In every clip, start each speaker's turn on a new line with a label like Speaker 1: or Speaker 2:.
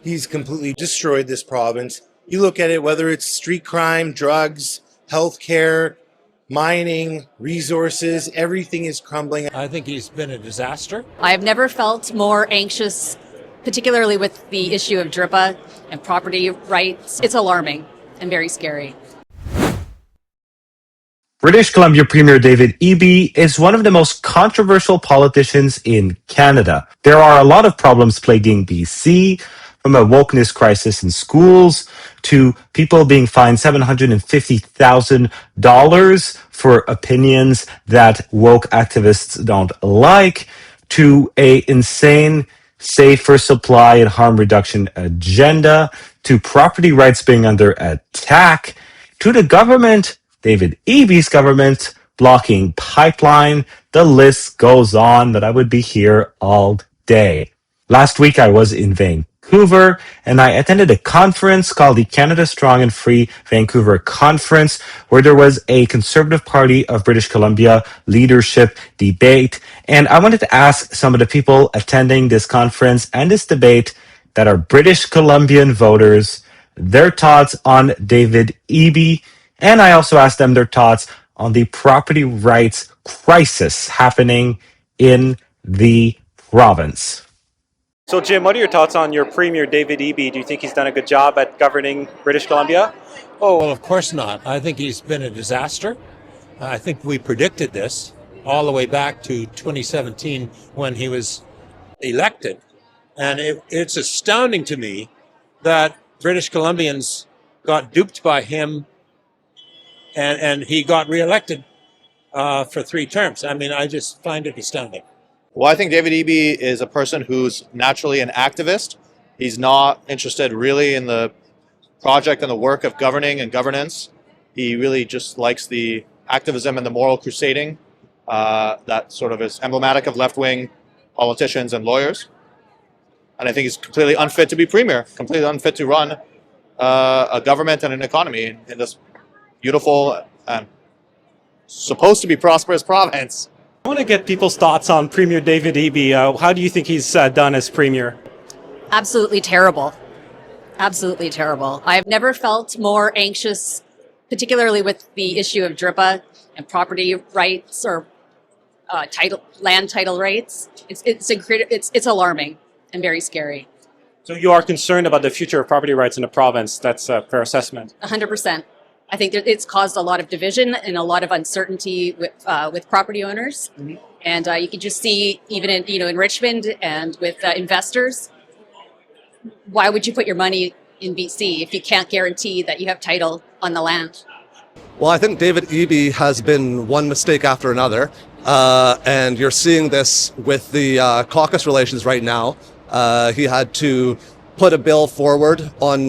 Speaker 1: He's completely destroyed this province. You look at it, whether it's street crime, drugs, healthcare, mining, resources, everything is crumbling.
Speaker 2: I think he's been a disaster.
Speaker 3: I've never felt more anxious, particularly with the issue of DRIPA and property rights. It's alarming and very scary.
Speaker 4: British Columbia Premier David Eby is one of the most controversial politicians in Canada. There are a lot of problems plaguing BC, from a wokeness crisis in schools to people being fined $750,000 for opinions that woke activists don't like, to a insane safer supply and harm reduction agenda, to property rights being under attack, to the government, David Eby's government, blocking pipeline. The list goes on, but I would be here all day. Last week I was in Vancouver and I attended a conference called the Canada Strong and Free Vancouver Conference, where there was a Conservative Party of British Columbia leadership debate. And I wanted to ask some of the people attending this conference and this debate that are British Columbian voters their thoughts on David Eby. And I also asked them their thoughts on the property rights crisis happening in the province.
Speaker 5: So, Jim, what are your thoughts on your Premier David Eby? Do you think he's done a good job at governing British Columbia?
Speaker 2: Oh, well, of course not. I think he's been a disaster. I think we predicted this all the way back to 2017 when he was elected. And it's astounding to me that British Columbians got duped by him and he got reelected for 3 terms. I mean, I just find it astounding.
Speaker 6: Well, I think David Eby is a person who's naturally an activist. He's not interested really in the project and the work of governing and governance. He really just likes the activism and the moral crusading that sort of is emblematic of left-wing politicians and lawyers. And I think he's completely unfit to be premier, completely unfit to run a government and an economy in this beautiful and supposed to be prosperous province.
Speaker 5: I want to get people's thoughts on Premier David Eby. How do you think he's done as premier?
Speaker 3: Absolutely terrible. Absolutely terrible. I've never felt more anxious, particularly with the issue of DRIPA and property rights or land title rights. It's alarming and very scary.
Speaker 5: So you are concerned about the future of property rights in the province. That's a fair assessment.
Speaker 3: 100%. I think that it's caused a lot of division and a lot of uncertainty with property owners. Mm-hmm. And you can just see even in Richmond and with investors, why would you put your money in BC if you can't guarantee that you have title on the land?
Speaker 7: Well, I think David Eby has been one mistake after another. And you're seeing this with the caucus relations right now. He had to put a bill forward on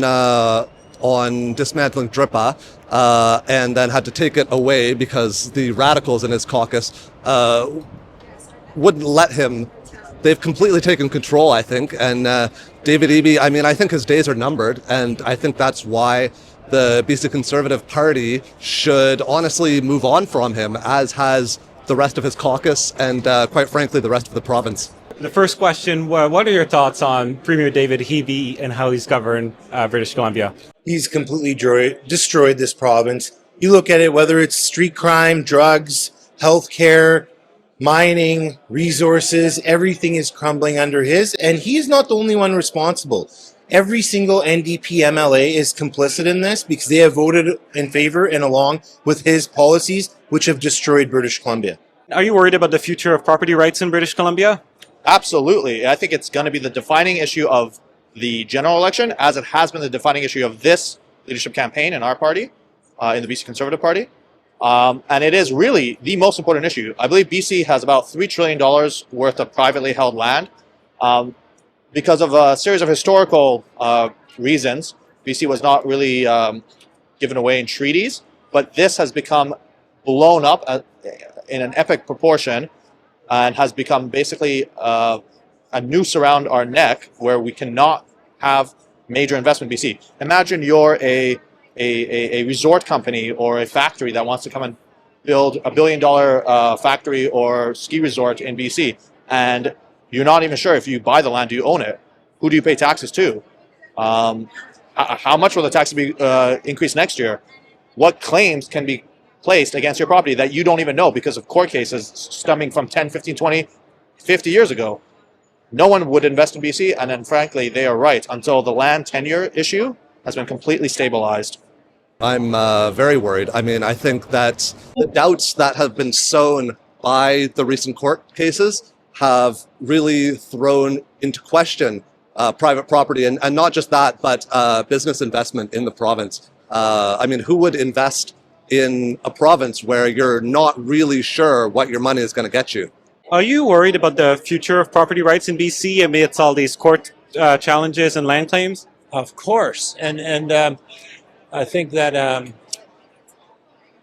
Speaker 7: dismantling DRIPA, and then had to take it away because the radicals in his caucus wouldn't let him. They've completely taken control, I think. And David Eby, I mean, I think his days are numbered, and I think that's why the BC Conservative Party should honestly move on from him, as has the rest of his caucus and, quite frankly, the rest of the province.
Speaker 5: The first question, what are your thoughts on Premier David Eby and how he's governed British Columbia?
Speaker 1: He's completely destroyed this province. You look at it, whether it's street crime, drugs, healthcare, mining, resources, everything is crumbling under his. And he is not the only one responsible. Every single NDP MLA is complicit in this because they have voted in favor and along with his policies, which have destroyed British Columbia.
Speaker 5: Are you worried about the future of property rights in British Columbia?
Speaker 6: Absolutely. I think it's going to be the defining issue of the general election, as it has been the defining issue of this leadership campaign in our party, in the BC Conservative Party. And it is really the most important issue. I believe BC has about $3 trillion worth of privately held land. Because of a series of historical reasons, BC was not really given away in treaties, but this has become blown up in an epic proportion and has become basically a noose around our neck where we cannot have major investment in BC. Imagine you're a resort company or a factory that wants to come and build $1 billion factory or ski resort in BC, and you're not even sure if you buy the land, do you own it? Who do you pay taxes to? How much will the tax be increased next year? What claims can be placed against your property that you don't even know because of court cases stemming from 10, 15, 20, 50 years ago? No one would invest in BC, and then frankly, they are right until the land tenure issue has been completely stabilized.
Speaker 7: I'm very worried. I mean, I think that the doubts that have been sown by the recent court cases have really thrown into question private property, and not just that, but business investment in the province. I mean, who would invest in a province where you're not really sure what your money is going to get you?
Speaker 5: Are you worried about the future of property rights in BC amidst all these court challenges and land claims?
Speaker 2: Of course, and I think that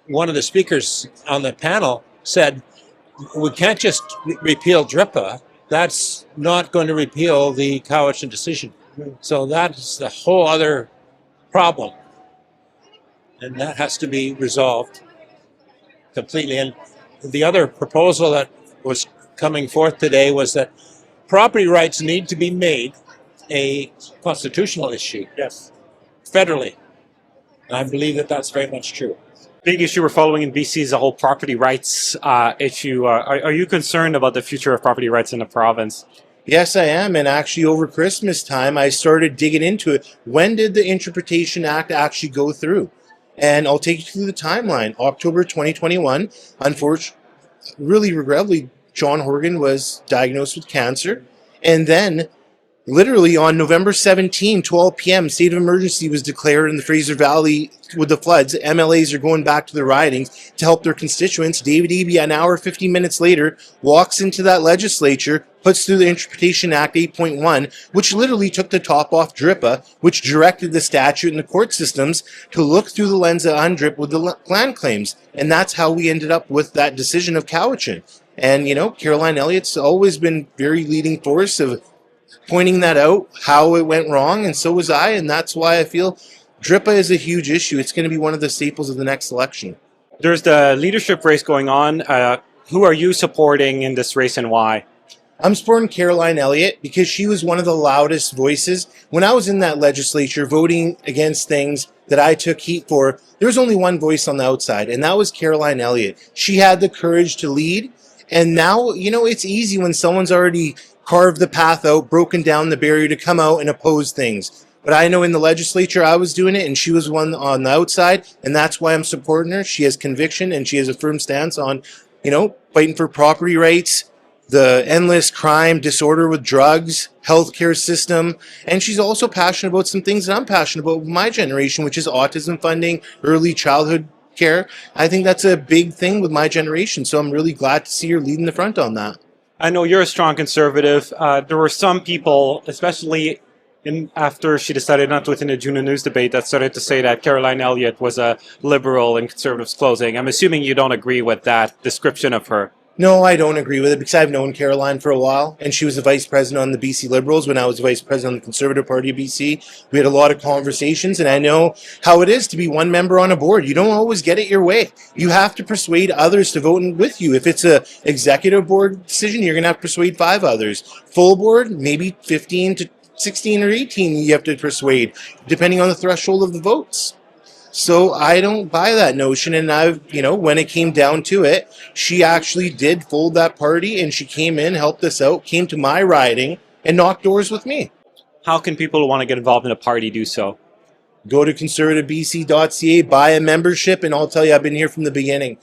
Speaker 2: one of the speakers on the panel said we can't just repeal DRIPA. That's not going to repeal the Cowichan decision. So that's the whole other problem, and that has to be resolved completely. And the other proposal that was coming forth today was that property rights need to be made a constitutional issue.
Speaker 5: Yes.
Speaker 2: Federally. And I believe that that's very much true.
Speaker 5: Big issue we're following in BC is the whole property rights issue. Are you concerned about the future of property rights in the province?
Speaker 1: Yes, I am. And actually, over Christmas time, I started digging into it. When did the Interpretation Act actually go through? And I'll take you through the timeline. October 2021, unfortunately, really regrettably, John Horgan was diagnosed with cancer. And then, literally on November 17, 12 p.m., state of emergency was declared in the Fraser Valley with the floods. MLAs are going back to their ridings to help their constituents. David Eby, an hour, 50 minutes later, walks into that legislature, puts through the Interpretation Act 8.1, which literally took the top off DRIPA, which directed the statute and the court systems to look through the lens of UNDRIP with the land claims. And that's how we ended up with that decision of Cowichan. And, you know, Caroline Elliott's always been very leading force of pointing that out, how it went wrong, and so was I, and that's why I feel DRIPA is a huge issue. It's going to be one of the staples of the next election.
Speaker 5: There's the leadership race going on. Who are you supporting in this race and why?
Speaker 1: I'm supporting Caroline Elliott because she was one of the loudest voices. When I was in that legislature voting against things that I took heat for, there was only one voice on the outside, and that was Caroline Elliott. She had the courage to lead, and now, you know, it's easy when someone's already carved the path out, broken down the barrier to come out and oppose things. But I know in the legislature I was doing it, and she was one on the outside, and that's why I'm supporting her. She has conviction, and she has a firm stance on, you know, fighting for property rights, the endless crime, disorder with drugs, healthcare system, and she's also passionate about some things that I'm passionate about with my generation, which is autism funding, early childhood care. I think that's a big thing with my generation, so I'm really glad to see her leading the front on that.
Speaker 5: I know you're a strong conservative. There were some people, especially after she decided not to attend the Juno News debate, that started to say that Caroline Elliott was a liberal in conservatives' closing. I'm assuming you don't agree with that description of her.
Speaker 1: No, I don't agree with it because I've known Caroline for a while, and she was the vice president on the BC Liberals when I was vice president of the Conservative Party of BC. We had a lot of conversations, and I know how it is to be one member on a board. You don't always get it your way. You have to persuade others to vote with you. If it's a executive board decision, you're going to have to persuade 5 others. Full board, maybe 15 to 16 or 18 you have to persuade, depending on the threshold of the votes. So I don't buy that notion, and when it came down to it, she actually did fold that party, and she came in, helped us out, came to my riding, and knocked doors with me.
Speaker 5: How can people who want to get involved in a party do so?
Speaker 1: Go to conservativebc.ca, buy a membership, and I'll tell you, I've been here from the beginning.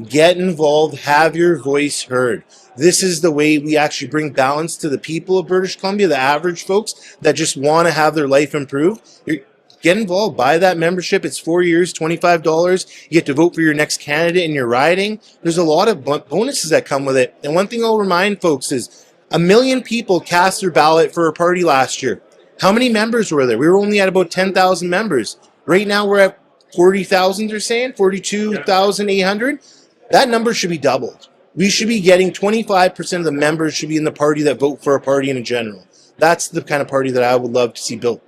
Speaker 1: Get involved, have your voice heard. This is the way we actually bring balance to the people of British Columbia, the average folks that just want to have their life improved. Get involved, buy that membership. It's 4 years, $25. You get to vote for your next candidate in your riding. There's a lot of bonuses that come with it. And one thing I'll remind folks is 1 million people cast their ballot for a party last year. How many members were there? We were only at about 10,000 members. Right now we're at 40,000, they're saying, 42,800. That number should be doubled. We should be getting 25% of the members should be in the party that vote for a party in general. That's the kind of party that I would love to see built.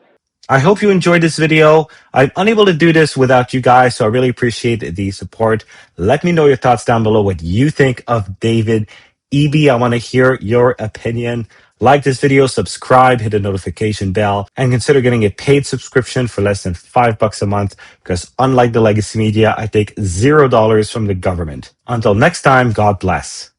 Speaker 4: I hope you enjoyed this video. I'm unable to do this without you guys, so I really appreciate the support. Let me know your thoughts down below, what you think of David Eby. I want to hear your opinion. Like this video, subscribe, hit the notification bell, and consider getting a paid subscription for less than $5 a month because unlike the legacy media, I take $0 from the government. Until next time, God bless.